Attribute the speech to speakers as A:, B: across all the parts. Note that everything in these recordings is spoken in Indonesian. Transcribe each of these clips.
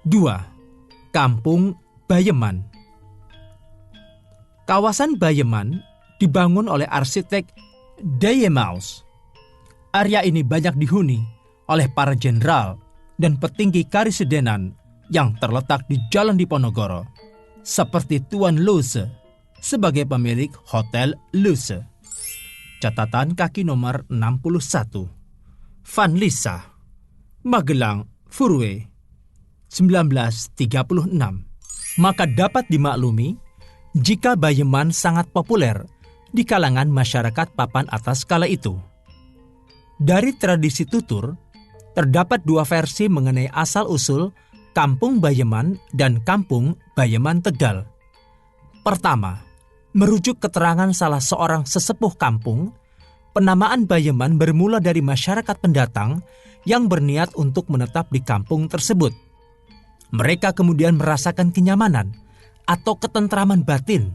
A: 2. Kampung Bayeman. Kawasan Bayeman dibangun oleh arsitek Dayemaus. Area ini banyak dihuni oleh para jenderal dan petinggi karesidenan yang terletak di Jalan Diponegoro, seperti Tuan Lose sebagai pemilik Hotel Lose. Catatan kaki nomor 61. Van Lissa, Magelang, Furwe, 1936. Maka dapat dimaklumi jika Bayeman sangat populer di kalangan masyarakat papan atas kala itu. Dari tradisi tutur, terdapat dua versi mengenai asal-usul Kampung Bayeman dan Kampung Bayeman Tegal. Pertama, merujuk keterangan salah seorang sesepuh kampung, penamaan Bayeman bermula dari masyarakat pendatang yang berniat untuk menetap di kampung tersebut. Mereka kemudian merasakan kenyamanan atau ketentraman batin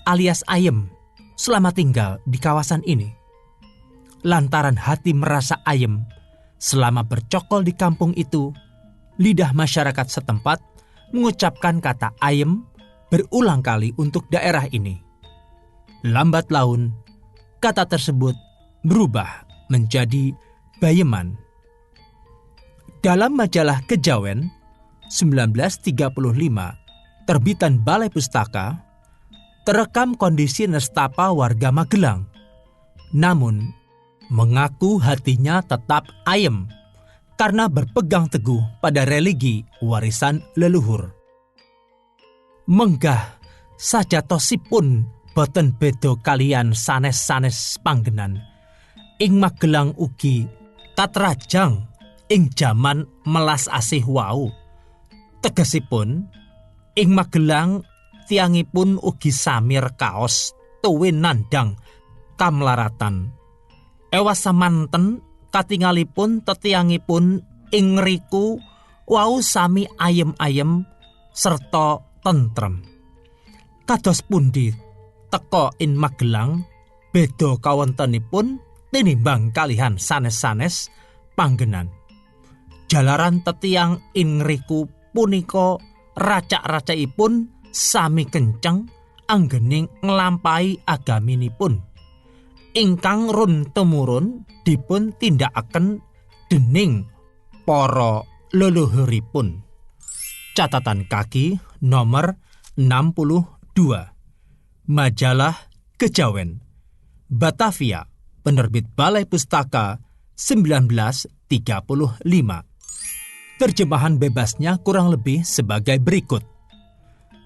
A: alias ayem selama tinggal di kawasan ini. Lantaran hati merasa ayem selama bercokol di kampung itu, lidah masyarakat setempat mengucapkan kata ayem berulang kali untuk daerah ini. Lambat laun, kata tersebut berubah menjadi Bayeman. Dalam majalah Kejawen 1935, terbitan Balai Pustaka, terekam kondisi nestapa warga Magelang. Namun, mengaku hatinya tetap ayem karena berpegang teguh pada religi warisan leluhur. Menggah sajatosipun boten bedo kalian sanes-sanes panggenan. Ing Magelang ugi katrajang ing jaman melas asih wau. Tegesipun ing Magelang tiangipun ugi samir kaos tuwin nandang kamlaratan. Ewas samanten katingalipun tetiangipun ing ngriku wau sami ayem-ayem serta tentrem. Kados pundi teka in Magelang beda kawontenipun tinimbang kalihan sanes-sanes panggenan. Jalaran tetiang ing ngriku punika racak-racakipun sami kenceng anggening nglampahi agaminipun ingkang run temurun dipun tindakaken dening para leluhuripun. Catatan kaki nomor 62. Majalah Kejawen, Batavia, penerbit Balai Pustaka 1935. Terjemahan bebasnya kurang lebih sebagai berikut.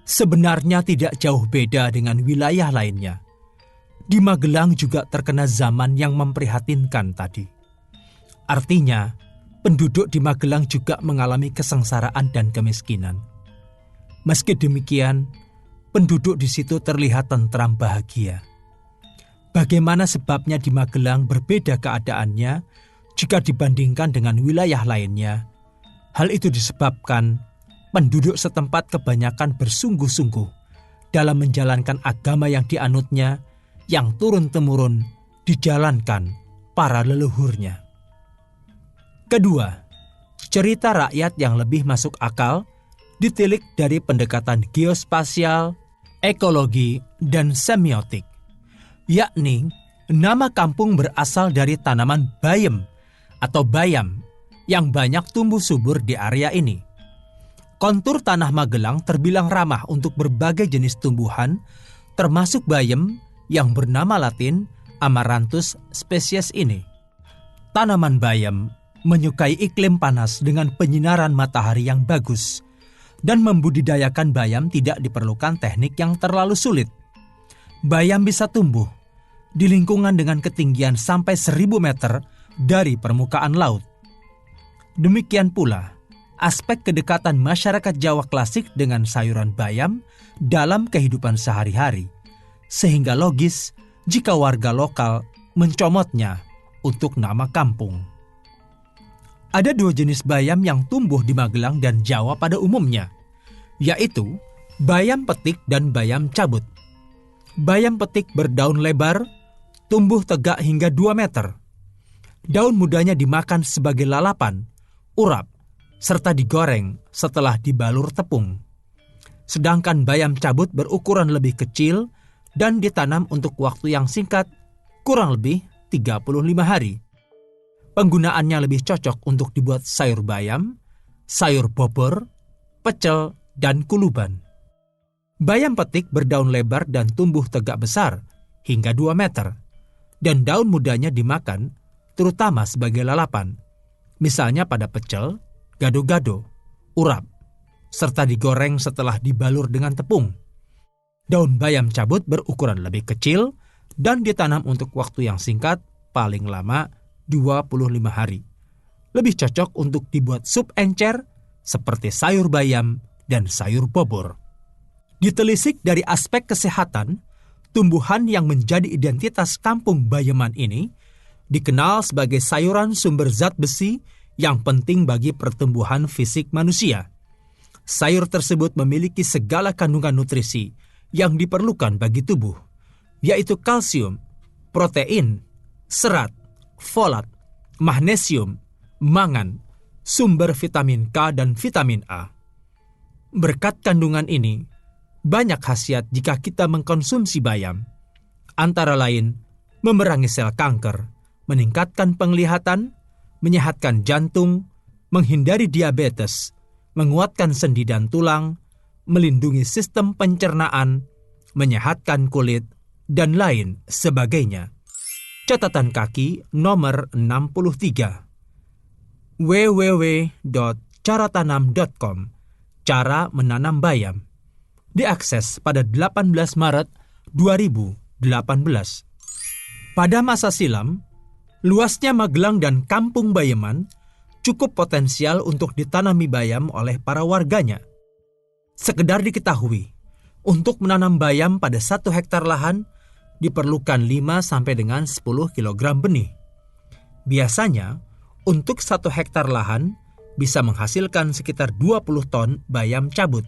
A: Sebenarnya tidak jauh beda dengan wilayah lainnya. Di Magelang juga terkena zaman yang memprihatinkan tadi. Artinya, penduduk di Magelang juga mengalami kesengsaraan dan kemiskinan. Meski demikian, penduduk di situ terlihat tentram bahagia. Bagaimana sebabnya di Magelang berbeda keadaannya jika dibandingkan dengan wilayah lainnya? Hal itu disebabkan penduduk setempat kebanyakan bersungguh-sungguh dalam menjalankan agama yang dianutnya, yang turun-temurun dijalankan para leluhurnya. Kedua, cerita rakyat yang lebih masuk akal ditilik dari pendekatan geospasial, ekologi, dan semiotik, yakni nama kampung berasal dari tanaman bayem atau bayam yang banyak tumbuh subur di area ini. Kontur tanah Magelang terbilang ramah untuk berbagai jenis tumbuhan, termasuk bayem yang bernama Latin Amaranthus spesies ini. Tanaman bayam menyukai iklim panas dengan penyinaran matahari yang bagus, dan membudidayakan bayam tidak diperlukan teknik yang terlalu sulit. Bayam bisa tumbuh di lingkungan dengan ketinggian sampai 1000 meter dari permukaan laut. Demikian pula aspek kedekatan masyarakat Jawa klasik dengan sayuran bayam dalam kehidupan sehari-hari, sehingga logis jika warga lokal mencomotnya untuk nama kampung. Ada 2 jenis bayam yang tumbuh di Magelang dan Jawa pada umumnya, yaitu bayam petik dan bayam cabut. Bayam petik berdaun lebar, tumbuh tegak hingga 2 meter. Daun mudanya dimakan sebagai lalapan, urap, serta digoreng setelah dibalur tepung. Sedangkan bayam cabut berukuran lebih kecil dan ditanam untuk waktu yang singkat, kurang lebih 35 hari. Penggunaannya lebih cocok untuk dibuat sayur bayam, sayur bobor, pecel, dan kuluban. Bayam petik berdaun lebar dan tumbuh tegak besar hingga 2 meter, dan daun mudanya dimakan terutama sebagai lalapan, misalnya pada pecel, gado-gado, urap, serta digoreng setelah dibalur dengan tepung. Daun bayam cabut berukuran lebih kecil dan ditanam untuk waktu yang singkat, paling lama 25 hari. Lebih cocok untuk dibuat sup encer seperti sayur bayam dan sayur bobor. Ditelisik dari aspek kesehatan, tumbuhan yang menjadi identitas kampung Bayeman ini dikenal sebagai sayuran sumber zat besi yang penting bagi pertumbuhan fisik manusia. Sayur tersebut memiliki segala kandungan nutrisi yang diperlukan bagi tubuh, yaitu kalsium, protein, serat, folat, magnesium, mangan, sumber vitamin K dan vitamin A. Berkat kandungan ini, banyak khasiat jika kita mengkonsumsi bayam, antara lain memerangi sel kanker, meningkatkan penglihatan, menyehatkan jantung, menghindari diabetes, menguatkan sendi dan tulang, melindungi sistem pencernaan, menyehatkan kulit, dan lain sebagainya. Catatan kaki nomor 63. www.caratanam.com. Cara menanam bayam. Diakses pada 18 Maret 2018. Pada masa silam, luasnya Magelang dan Kampung Bayeman cukup potensial untuk ditanami bayam oleh para warganya. Sekedar diketahui, untuk menanam bayam pada 1 hektar lahan diperlukan 5 sampai dengan 10 kg benih. Biasanya, untuk 1 hektar lahan bisa menghasilkan sekitar 20 ton bayam cabut.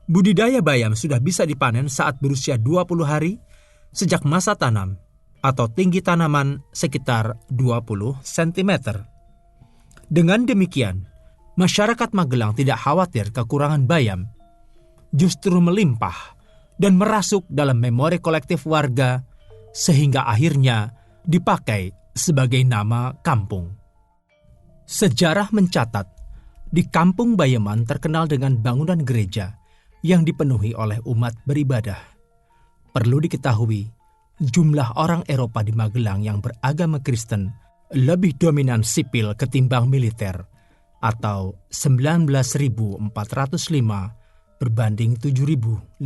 A: Budidaya bayam sudah bisa dipanen saat berusia 20 hari sejak masa tanam atau tinggi tanaman sekitar 20 cm. Dengan demikian, masyarakat Magelang tidak khawatir kekurangan bayam, justru melimpah dan merasuk dalam memori kolektif warga sehingga akhirnya dipakai sebagai nama kampung. Sejarah mencatat, di Kampung Bayeman terkenal dengan bangunan gereja yang dipenuhi oleh umat beribadah. Perlu diketahui, jumlah orang Eropa di Magelang yang beragama Kristen lebih dominan sipil ketimbang militer, atau 19.405 berbanding 7.532.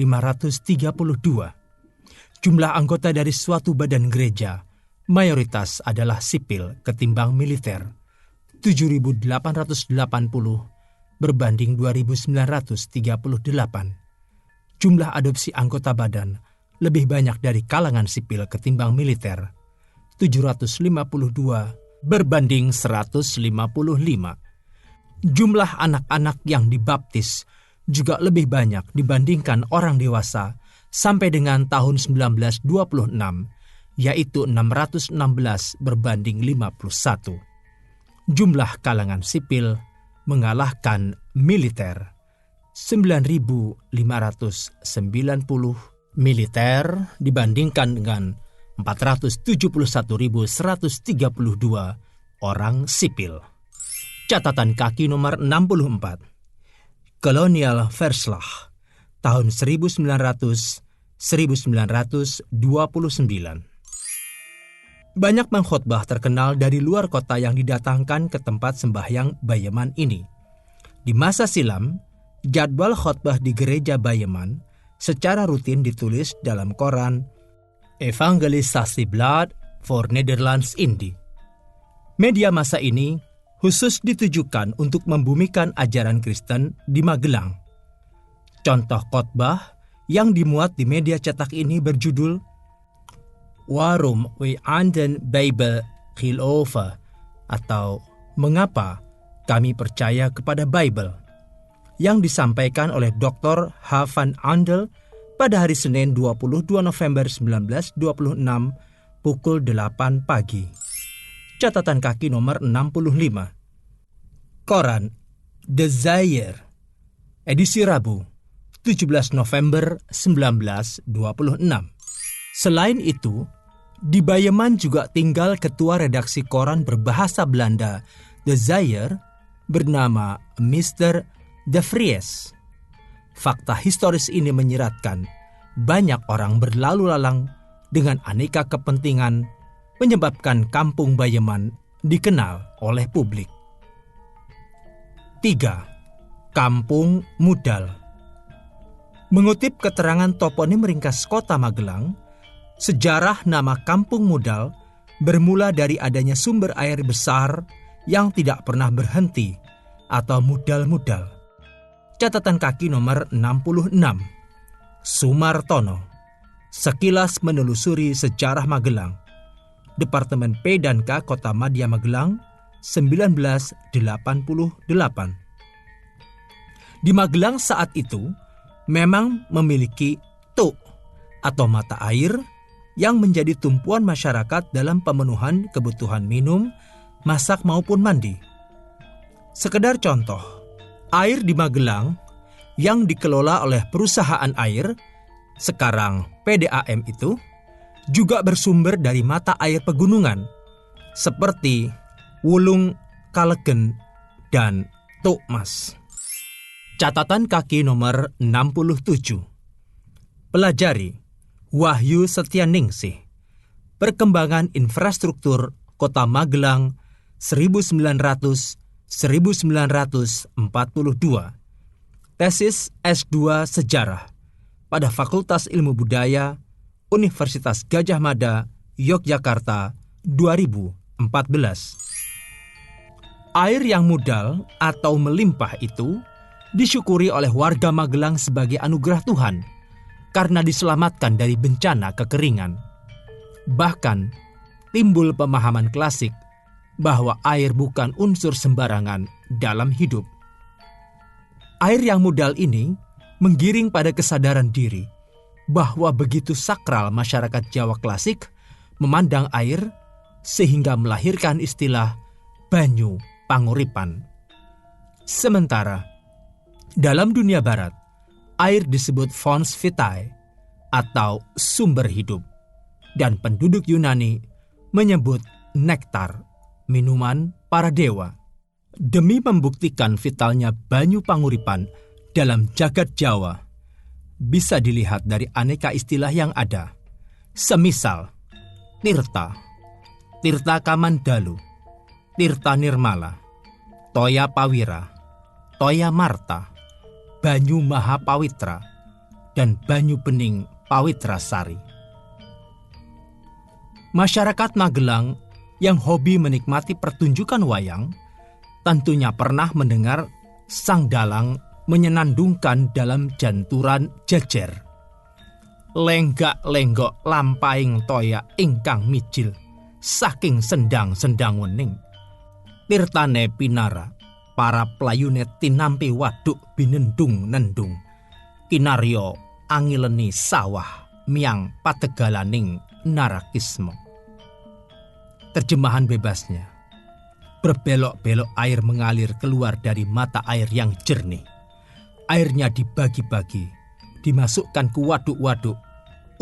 A: Jumlah anggota dari suatu badan gereja mayoritas adalah sipil ketimbang militer, 7.880 berbanding 2.938. Jumlah adopsi anggota badan lebih banyak dari kalangan sipil ketimbang militer, 752 berbanding 155. Jumlah anak-anak yang dibaptis juga lebih banyak dibandingkan orang dewasa sampai dengan tahun 1926, yaitu 616 berbanding 51. Jumlah kalangan sipil mengalahkan militer, 9.590 militer dibandingkan dengan 471.132 orang sipil. Catatan kaki nomor 64. Colonial Verslag, tahun 1929. Banyak pengkhotbah terkenal dari luar kota yang didatangkan ke tempat sembahyang Bayeman ini. Di masa silam, jadwal khotbah di gereja Bayeman secara rutin ditulis dalam koran Evangelisasieblad voor Nederlands Indie. Media masa ini khusus ditujukan untuk membumikan ajaran Kristen di Magelang. Contoh khotbah yang dimuat di media cetak ini berjudul Waarom we aan den Bijbel geloven, atau Mengapa kami percaya kepada Bible, yang disampaikan oleh Dr. H. van Andel pada hari Senin 22 November 1926 pukul 8 pagi. Catatan kaki nomor 65. Koran Desire, edisi Rabu, 17 November 1926. Selain itu, di Bayeman juga tinggal ketua redaksi koran berbahasa Belanda Desire bernama Mr. De Vries. Fakta historis ini menyiratkan banyak orang berlalu lalang dengan aneka kepentingan menyebabkan kampung Bayeman dikenal oleh publik. 3. Kampung Mudal. Mengutip keterangan toponim ringkas Kota Magelang, sejarah nama Kampung Mudal bermula dari adanya sumber air besar yang tidak pernah berhenti atau mudal-mudal. Catatan kaki nomor 66. Sumartono. Sekilas menelusuri sejarah Magelang. Departemen P dan K Kota Madya Magelang 1988. Di Magelang saat itu memang memiliki tuk atau mata air yang menjadi tumpuan masyarakat dalam pemenuhan kebutuhan minum, masak maupun mandi. Sekedar contoh, air di Magelang yang dikelola oleh perusahaan air, sekarang PDAM itu, juga bersumber dari mata air pegunungan, seperti Wulung, Kalegen, dan Tukmas. Catatan kaki nomor 67. Pelajari Wahyu Setianingsih, Perkembangan Infrastruktur Kota Magelang 1900-1942. Tesis S2 Sejarah pada Fakultas Ilmu Budaya Universitas Gadjah Mada, Yogyakarta 2014. Air yang mudal atau melimpah itu disyukuri oleh warga Magelang sebagai anugerah Tuhan karena diselamatkan dari bencana kekeringan. Bahkan timbul pemahaman klasik bahwa air bukan unsur sembarangan dalam hidup. Air yang mudal ini menggiring pada kesadaran diri bahwa begitu sakral masyarakat Jawa klasik memandang air sehingga melahirkan istilah banyu panguripan. Sementara dalam dunia barat, air disebut fons vitae atau sumber hidup, dan penduduk Yunani menyebut nektar, minuman para dewa. Demi membuktikan vitalnya banyu panguripan dalam jagat Jawa, bisa dilihat dari aneka istilah yang ada. Semisal Tirta, Tirta Kamandalu, Tirta Nirmala, Toya Pawira, Toya Marta, Banyu Maha Pawitra, dan Banyu Bening Pawitra Sari. Masyarakat Magelang yang hobi menikmati pertunjukan wayang tentunya pernah mendengar sang dalang menyenandungkan dalam janturan jejer. Lenggak-lenggok lampaing toya ingkang mijil, saking sendang-sendang wening. Tirtane pinara, para pelayune tinampi waduk binendung-nendung. Kinaryo angileni sawah miang pategalaning narakismo. Terjemahan bebasnya, berbelok-belok air mengalir keluar dari mata air yang jernih. Airnya dibagi-bagi, dimasukkan ke waduk-waduk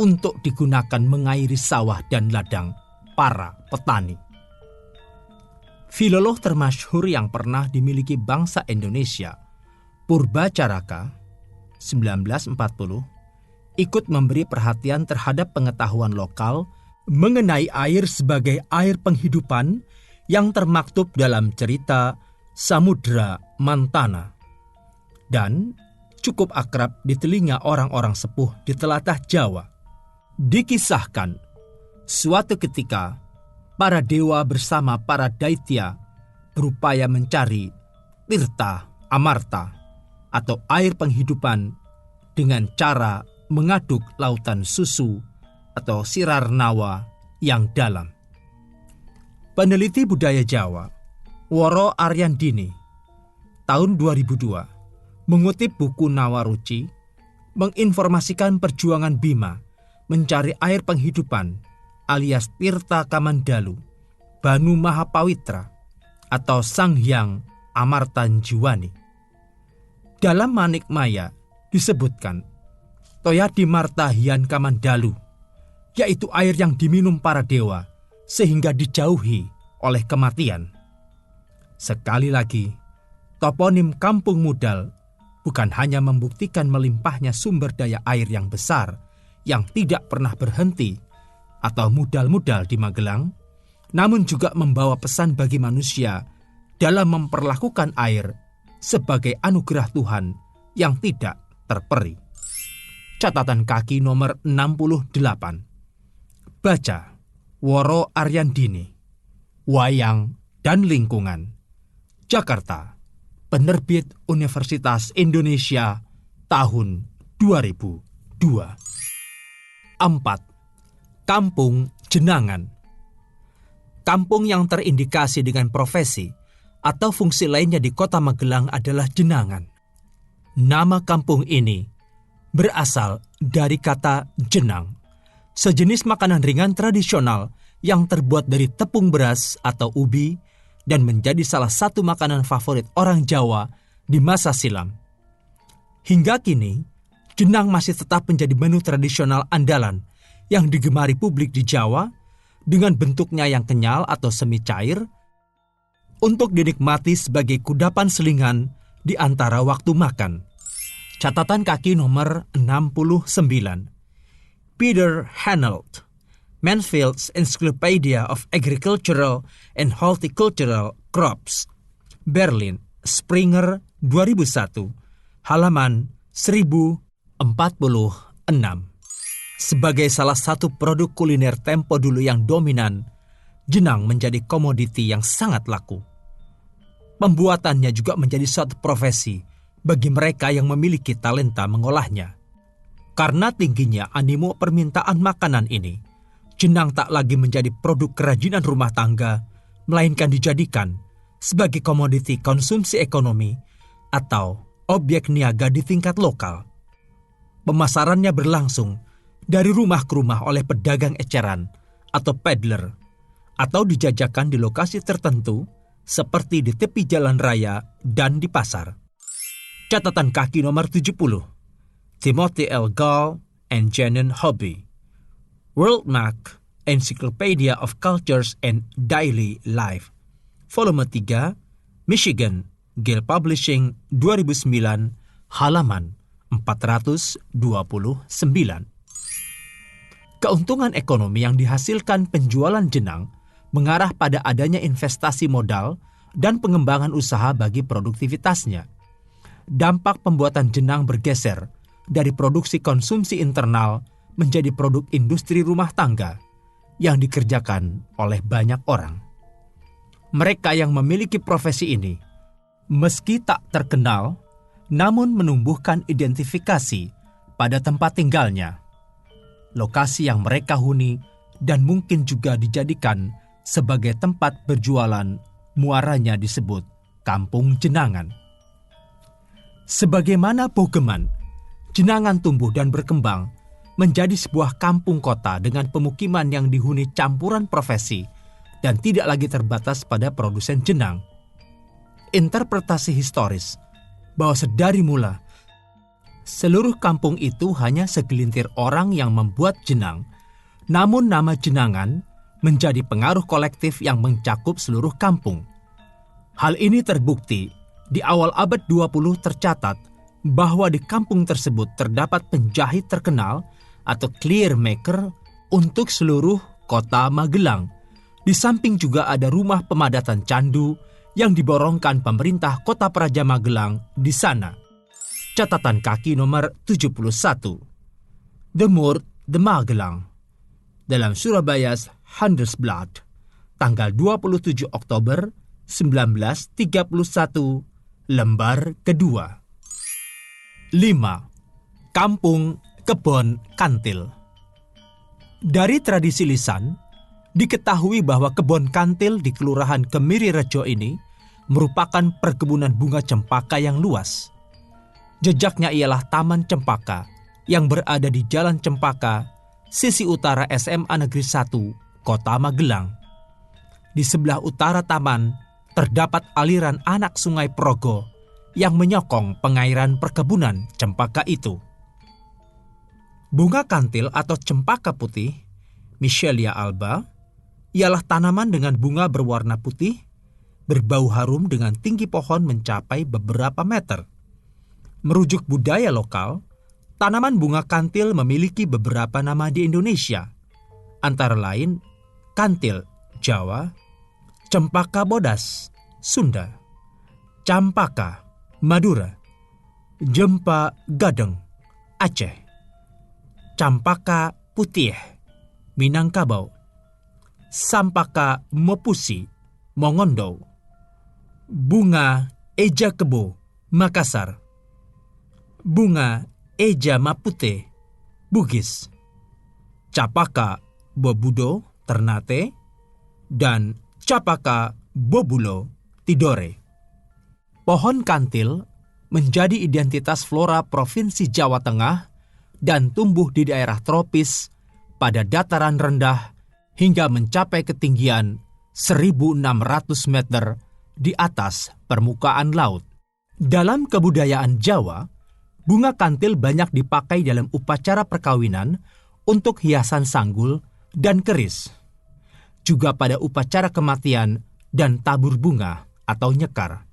A: untuk digunakan mengairi sawah dan ladang para petani. Filolog termasyhur yang pernah dimiliki bangsa Indonesia, Purbacaraka 1940, ikut memberi perhatian terhadap pengetahuan lokal mengenai air sebagai air penghidupan yang termaktub dalam cerita Samudra Mantana dan cukup akrab di telinga orang-orang sepuh di telatah Jawa. Dikisahkan, suatu ketika para dewa bersama para daitya berupaya mencari Tirta Amarta atau air penghidupan dengan cara mengaduk lautan susu atau sirar nawa yang dalam. Peneliti budaya Jawa, Woro Aryandini, tahun 2002, mengutip buku Nawaruci, menginformasikan perjuangan Bima mencari air penghidupan alias Tirta Kamandalu, Banu Mahapawitra, atau Sang Hyang Amartanjuwani. Dalam Manik Maya disebutkan Toyati Marta Hian Kamandalu, yaitu air yang diminum para dewa sehingga dijauhi oleh kematian. Sekali lagi, toponim Kampung Mudal bukan hanya membuktikan melimpahnya sumber daya air yang besar yang tidak pernah berhenti atau mudal-mudal di Magelang, namun juga membawa pesan bagi manusia dalam memperlakukan air sebagai anugerah Tuhan yang tidak terperi. Catatan kaki nomor 68. Baca Woro Aryandini, Wayang dan Lingkungan, Jakarta, Penerbit Universitas Indonesia, tahun 2002. 4. Kampung Jenangan. Kampung yang terindikasi dengan profesi atau fungsi lainnya di Kota Magelang adalah Jenangan. Nama kampung ini berasal dari kata jenang, sejenis makanan ringan tradisional yang terbuat dari tepung beras atau ubi dan menjadi salah satu makanan favorit orang Jawa di masa silam. Hingga kini, jenang masih tetap menjadi menu tradisional andalan yang digemari publik di Jawa dengan bentuknya yang kenyal atau semi cair untuk dinikmati sebagai kudapan selingan di antara waktu makan. Catatan kaki nomor 69. Peter Hanold, Mansfield's Encyclopedia of Agricultural and Horticultural Crops, Berlin, Springer 2001, halaman 1046. Sebagai salah satu produk kuliner tempo dulu yang dominan, jenang menjadi komoditi yang sangat laku. Pembuatannya juga menjadi suatu profesi bagi mereka yang memiliki talenta mengolahnya. Karena tingginya animo permintaan makanan ini, jenang tak lagi menjadi produk kerajinan rumah tangga, melainkan dijadikan sebagai komoditi konsumsi ekonomi atau objek niaga di tingkat lokal. Pemasarannya berlangsung dari rumah ke rumah oleh pedagang eceran atau peddler, atau dijajakan di lokasi tertentu seperti di tepi jalan raya dan di pasar. Catatan kaki nomor 70. Timothy L. Gall and Janet Hobby, World Mac, Encyclopedia of Cultures and Daily Life, volume 3, Michigan, Gale Publishing 2009, halaman 429. Keuntungan ekonomi yang dihasilkan penjualan jenang mengarah pada adanya investasi modal dan pengembangan usaha bagi produktivitasnya. Dampak pembuatan jenang bergeser dari produksi konsumsi internal menjadi produk industri rumah tangga yang dikerjakan oleh banyak orang. Mereka yang memiliki profesi ini, meski tak terkenal, namun menumbuhkan identifikasi pada tempat tinggalnya, lokasi yang mereka huni, dan mungkin juga dijadikan sebagai tempat berjualan. Muaranya disebut Kampung Jenangan. Sebagaimana Bogeman, Jenangan tumbuh dan berkembang menjadi sebuah kampung kota dengan pemukiman yang dihuni campuran profesi dan tidak lagi terbatas pada produsen jenang. Interpretasi historis bahwa sedari mula seluruh kampung itu hanya segelintir orang yang membuat jenang, namun nama Jenangan menjadi pengaruh kolektif yang mencakup seluruh kampung. Hal ini terbukti di awal abad 20 tercatat bahwa di kampung tersebut terdapat penjahit terkenal atau clear maker untuk seluruh kota Magelang. Di samping juga ada rumah pemadatan candu yang diborongkan pemerintah Kota Praja Magelang di sana. Catatan kaki nomor 71. The Moord de Magelang. Dalam Surabaya's Handelsblad, tanggal 27 Oktober 1931, lembar kedua. 5. Kampung Kebon Kantil. Dari tradisi lisan, diketahui bahwa Kebon Kantil di Kelurahan Kemiri Rejo ini merupakan perkebunan bunga cempaka yang luas. Jejaknya ialah Taman Cempaka yang berada di Jalan Cempaka, sisi utara SMA Negeri 1, Kota Magelang. Di sebelah utara taman terdapat aliran anak Sungai Progo yang menyokong pengairan perkebunan cempaka itu. Bunga kantil atau cempaka putih, Michelia alba, ialah tanaman dengan bunga berwarna putih, berbau harum dengan tinggi pohon mencapai beberapa meter. Merujuk budaya lokal, tanaman bunga kantil memiliki beberapa nama di Indonesia, antara lain kantil Jawa, cempaka bodas Sunda, campaka Madura, jempa gadeng Aceh, campaka putih Minangkabau, sampaka mopusi Mongondo, bunga eja kebo Makassar, bunga eja mapute Bugis, capaka bobudo Ternate, dan capaka bobulo Tidore. Pohon kantil menjadi identitas flora Provinsi Jawa Tengah dan tumbuh di daerah tropis pada dataran rendah hingga mencapai ketinggian 1.600 meter di atas permukaan laut. Dalam kebudayaan Jawa, bunga kantil banyak dipakai dalam upacara perkawinan untuk hiasan sanggul dan keris. Juga pada upacara kematian dan tabur bunga atau nyekar.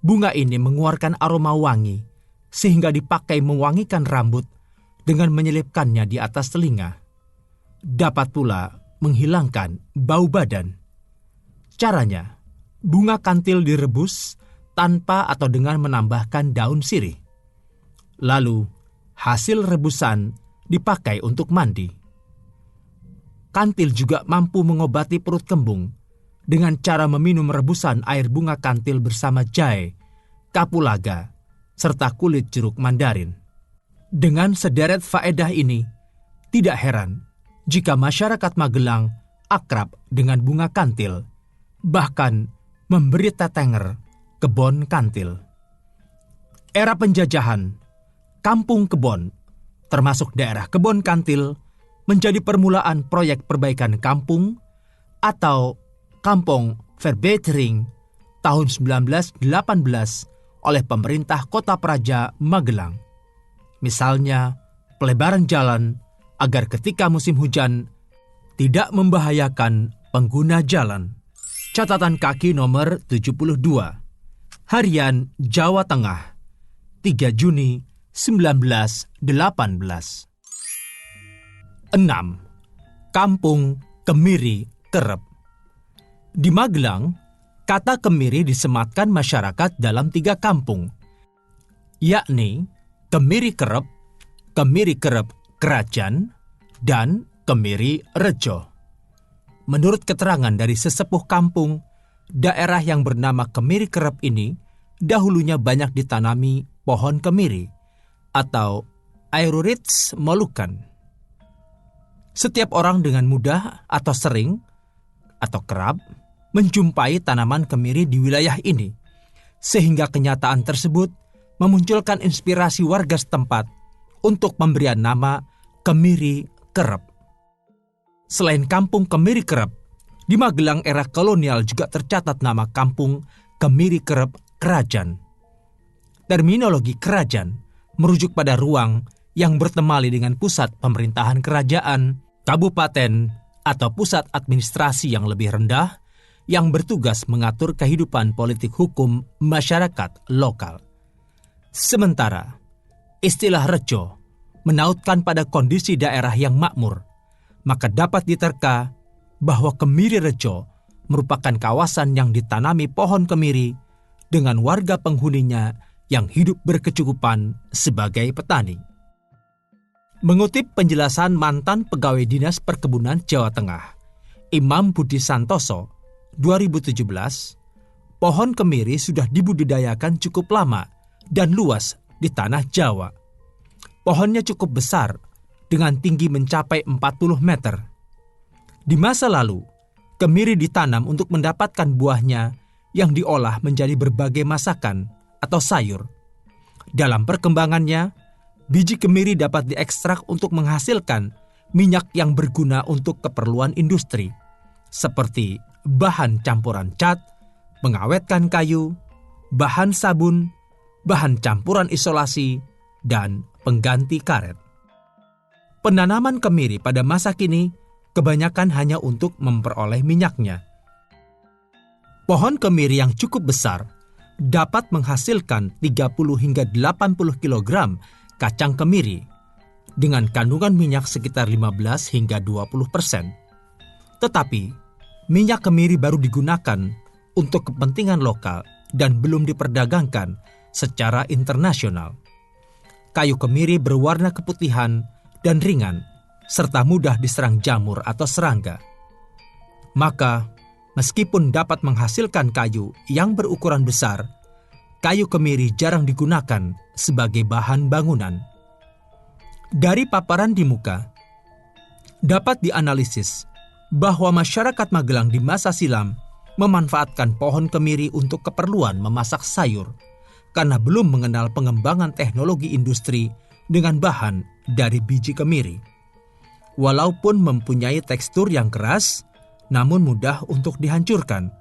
A: Bunga ini mengeluarkan aroma wangi sehingga dipakai mewangikan rambut dengan menyelipkannya di atas telinga. Dapat pula menghilangkan bau badan. Caranya, bunga kantil direbus tanpa atau dengan menambahkan daun sirih. Lalu, hasil rebusan dipakai untuk mandi. Kantil juga mampu mengobati perut kembung dengan cara meminum rebusan air bunga kantil bersama jahe, kapulaga, serta kulit jeruk mandarin. Dengan sederet faedah ini, tidak heran jika masyarakat Magelang akrab dengan bunga kantil, bahkan memberi tetenger kebon kantil. Era penjajahan, Kampung Kebon, termasuk daerah Kebon Kantil, menjadi permulaan proyek perbaikan kampung atau Kampung Verbetering tahun 1918 oleh pemerintah Kota Praja Magelang. Misalnya, pelebaran jalan agar ketika musim hujan tidak membahayakan pengguna jalan. Catatan kaki nomor 72. Harian Jawa Tengah, 3 Juni 1918. 6. Kampung Kemiri Kerep. Di Magelang, kata kemiri disematkan masyarakat dalam 3 kampung, yakni Kemiri Kerep Kerajaan, dan Kemiri Rejo. Menurut keterangan dari sesepuh kampung, daerah yang bernama Kemiri Kerep ini dahulunya banyak ditanami pohon kemiri atau Aeroritz moluccan. Setiap orang dengan mudah atau sering atau kerap menjumpai tanaman kemiri di wilayah ini, sehingga kenyataan tersebut memunculkan inspirasi warga setempat untuk pemberian nama Kemiri Kerep. Selain kampung Kemiri Kerep, di Magelang era kolonial juga tercatat nama kampung Kemiri Kerep Kerajaan. Terminologi kerajaan merujuk pada ruang yang bertemali dengan pusat pemerintahan kerajaan, kabupaten, atau pusat administrasi yang lebih rendah yang bertugas mengatur kehidupan politik hukum masyarakat lokal. Sementara, istilah rejo menautkan pada kondisi daerah yang makmur, maka dapat diterka bahwa Kemiri Rejo merupakan kawasan yang ditanami pohon kemiri dengan warga penghuninya yang hidup berkecukupan sebagai petani. Mengutip penjelasan mantan pegawai Dinas Perkebunan Jawa Tengah, Imam Budi Santoso, 2017, pohon kemiri sudah dibudidayakan cukup lama dan luas di tanah Jawa. Pohonnya cukup besar dengan tinggi mencapai 40 meter. Di masa lalu, kemiri ditanam untuk mendapatkan buahnya yang diolah menjadi berbagai masakan atau sayur. Dalam perkembangannya, biji kemiri dapat diekstrak untuk menghasilkan minyak yang berguna untuk keperluan industri, seperti bahan campuran cat, mengawetkan kayu, bahan sabun, bahan campuran isolasi, dan pengganti karet. Penanaman kemiri pada masa kini kebanyakan hanya untuk memperoleh minyaknya. Pohon kemiri yang cukup besar dapat menghasilkan 30 hingga 80 kg kacang kemiri dengan kandungan minyak sekitar 15 hingga 20%. Tetapi, minyak kemiri baru digunakan untuk kepentingan lokal dan belum diperdagangkan secara internasional. Kayu kemiri berwarna keputihan dan ringan, serta mudah diserang jamur atau serangga. Maka, meskipun dapat menghasilkan kayu yang berukuran besar, kayu kemiri jarang digunakan sebagai bahan bangunan. Dari paparan di muka, dapat dianalisis bahwa masyarakat Magelang di masa silam memanfaatkan pohon kemiri untuk keperluan memasak sayur karena belum mengenal pengembangan teknologi industri dengan bahan dari biji kemiri. Walaupun mempunyai tekstur yang keras, namun mudah untuk dihancurkan.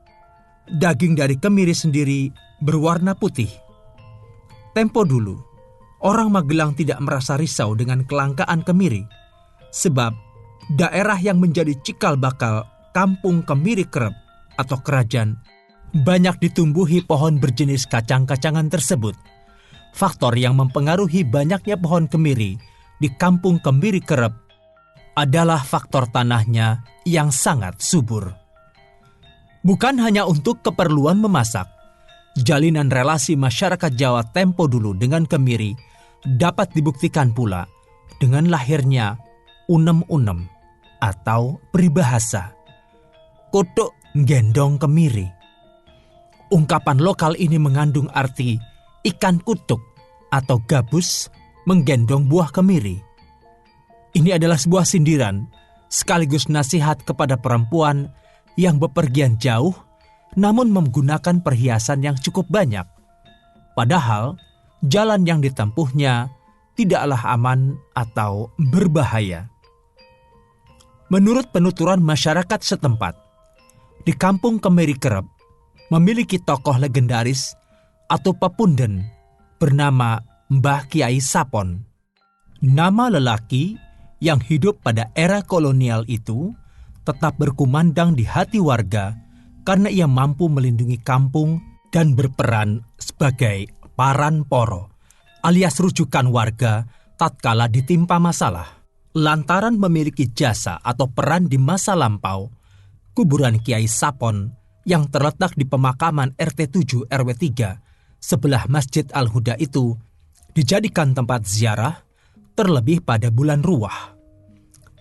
A: Daging dari kemiri sendiri berwarna putih. Tempo dulu, orang Magelang tidak merasa risau dengan kelangkaan kemiri, sebab daerah yang menjadi cikal bakal kampung kemiri kerep atau kerajaan banyak ditumbuhi pohon berjenis kacang-kacangan tersebut. Faktor yang mempengaruhi banyaknya pohon kemiri di kampung kemiri kerep adalah faktor tanahnya yang sangat subur. Bukan hanya untuk keperluan memasak, jalinan relasi masyarakat Jawa tempo dulu dengan kemiri dapat dibuktikan pula dengan lahirnya unem-unem atau peribahasa "kutuk gendong kemiri". Ungkapan lokal ini mengandung arti ikan kutuk atau gabus menggendong buah kemiri. Ini adalah sebuah sindiran sekaligus nasihat kepada perempuan yang bepergian jauh namun menggunakan perhiasan yang cukup banyak. Padahal jalan yang ditempuhnya tidaklah aman atau berbahaya. Menurut penuturan masyarakat setempat, di kampung Kemiri Kerep memiliki tokoh legendaris atau pepunden bernama Mbah Kiai Sapon. Nama lelaki yang hidup pada era kolonial itu tetap berkumandang di hati warga karena ia mampu melindungi kampung dan berperan sebagai paranporo alias rujukan warga tatkala ditimpa masalah. Lantaran memiliki jasa atau peran di masa lampau, kuburan Kiai Sapon yang terletak di pemakaman RT 7 RW 3 sebelah Masjid Al-Huda itu dijadikan tempat ziarah terlebih pada bulan Ruwah.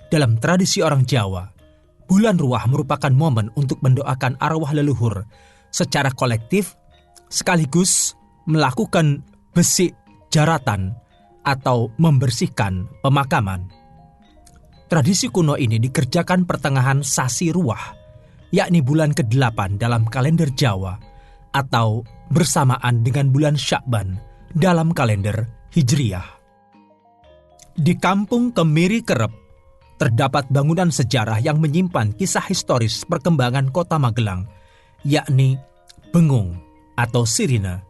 A: Dalam tradisi orang Jawa, bulan Ruwah merupakan momen untuk mendoakan arwah leluhur secara kolektif sekaligus melakukan besik jaratan atau membersihkan pemakaman. Tradisi kuno ini dikerjakan pertengahan Sasi Ruwah, yakni bulan ke-8 dalam kalender Jawa atau bersamaan dengan bulan Sya'ban dalam kalender Hijriyah. Di kampung Kemiri Kerep terdapat bangunan sejarah yang menyimpan kisah historis perkembangan kota Magelang, yakni bengung atau sirine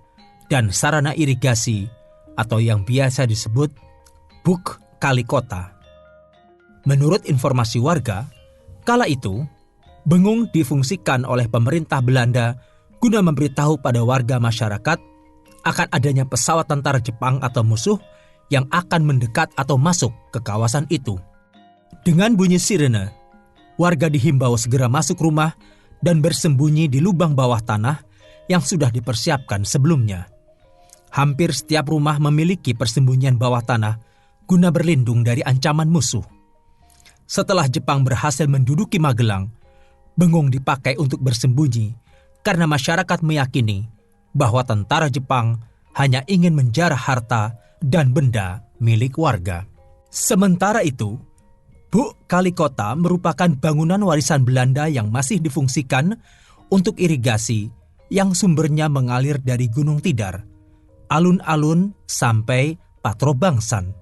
A: dan sarana irigasi atau yang biasa disebut buk kali kota. Menurut informasi warga, kala itu bengung difungsikan oleh pemerintah Belanda guna memberitahu pada warga masyarakat akan adanya pesawat tentara Jepang atau musuh yang akan mendekat atau masuk ke kawasan itu. Dengan bunyi sirene, warga dihimbau segera masuk rumah dan bersembunyi di lubang bawah tanah yang sudah dipersiapkan sebelumnya. Hampir setiap rumah memiliki persembunyian bawah tanah guna berlindung dari ancaman musuh. Setelah Jepang berhasil menduduki Magelang, bengung dipakai untuk bersembunyi karena masyarakat meyakini bahwa tentara Jepang hanya ingin menjarah harta dan benda milik warga. Sementara itu, Buk Kali Kota merupakan bangunan warisan Belanda yang masih difungsikan untuk irigasi yang sumbernya mengalir dari Gunung Tidar, alun-alun sampai Patrobangsan.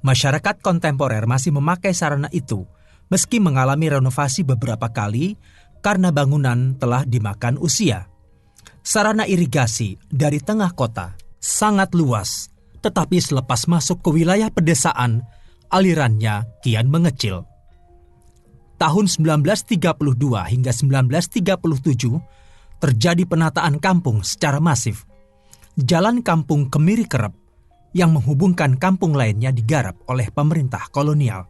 A: Masyarakat kontemporer masih memakai sarana itu meski mengalami renovasi beberapa kali karena bangunan telah dimakan usia. Sarana irigasi dari tengah kota sangat luas, tetapi selepas masuk ke wilayah pedesaan, alirannya kian mengecil. Tahun 1932 hingga 1937 terjadi penataan kampung secara masif. Jalan kampung Kemiri Kerep yang menghubungkan kampung lainnya digarap oleh pemerintah kolonial.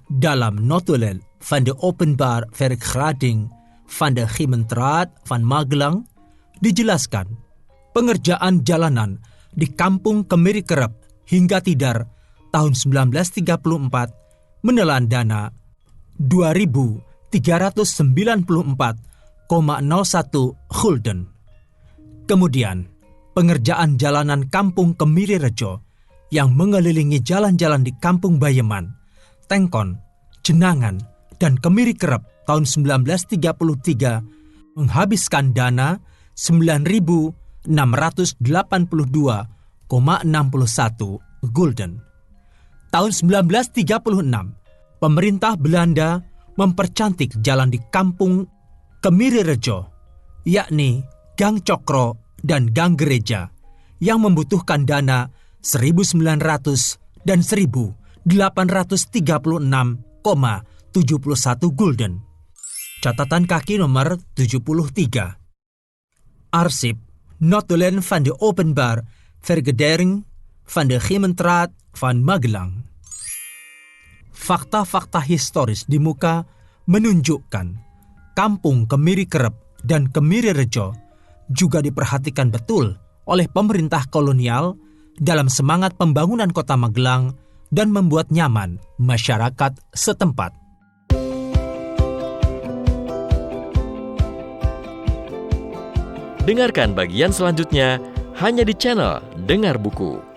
A: Dalam notulen van de openbaar vergrading van de gemeenteraad van Magelang dijelaskan pengerjaan jalanan di kampung Kemiri Kerep hingga Tidar tahun 1934 menelan dana 2.394,01 gulden. Kemudian, pengerjaan jalanan kampung Kemiri Rejo yang mengelilingi jalan-jalan di kampung Bayeman, Tengkon, Jenangan, dan Kemiri Kerep tahun 1933 menghabiskan dana 9.682,61 gulden. Tahun 1936, pemerintah Belanda mempercantik jalan di kampung Kemiri Rejo, yakni Gang Cokro dan Gang Gereja, yang membutuhkan dana 1.900 dan 1.836,71 gulden. Catatan kaki nomor 73. Arsip Notulen van de Openbaar Vergadering van de Gemeenteraad van Magelang. Fakta-fakta historis di muka menunjukkan kampung Kemiri Kerep dan Kemiri Rejo juga diperhatikan betul oleh pemerintah kolonial dalam semangat pembangunan kota Magelang dan membuat nyaman masyarakat setempat.
B: Dengarkan bagian selanjutnya hanya di channel Dengar Buku.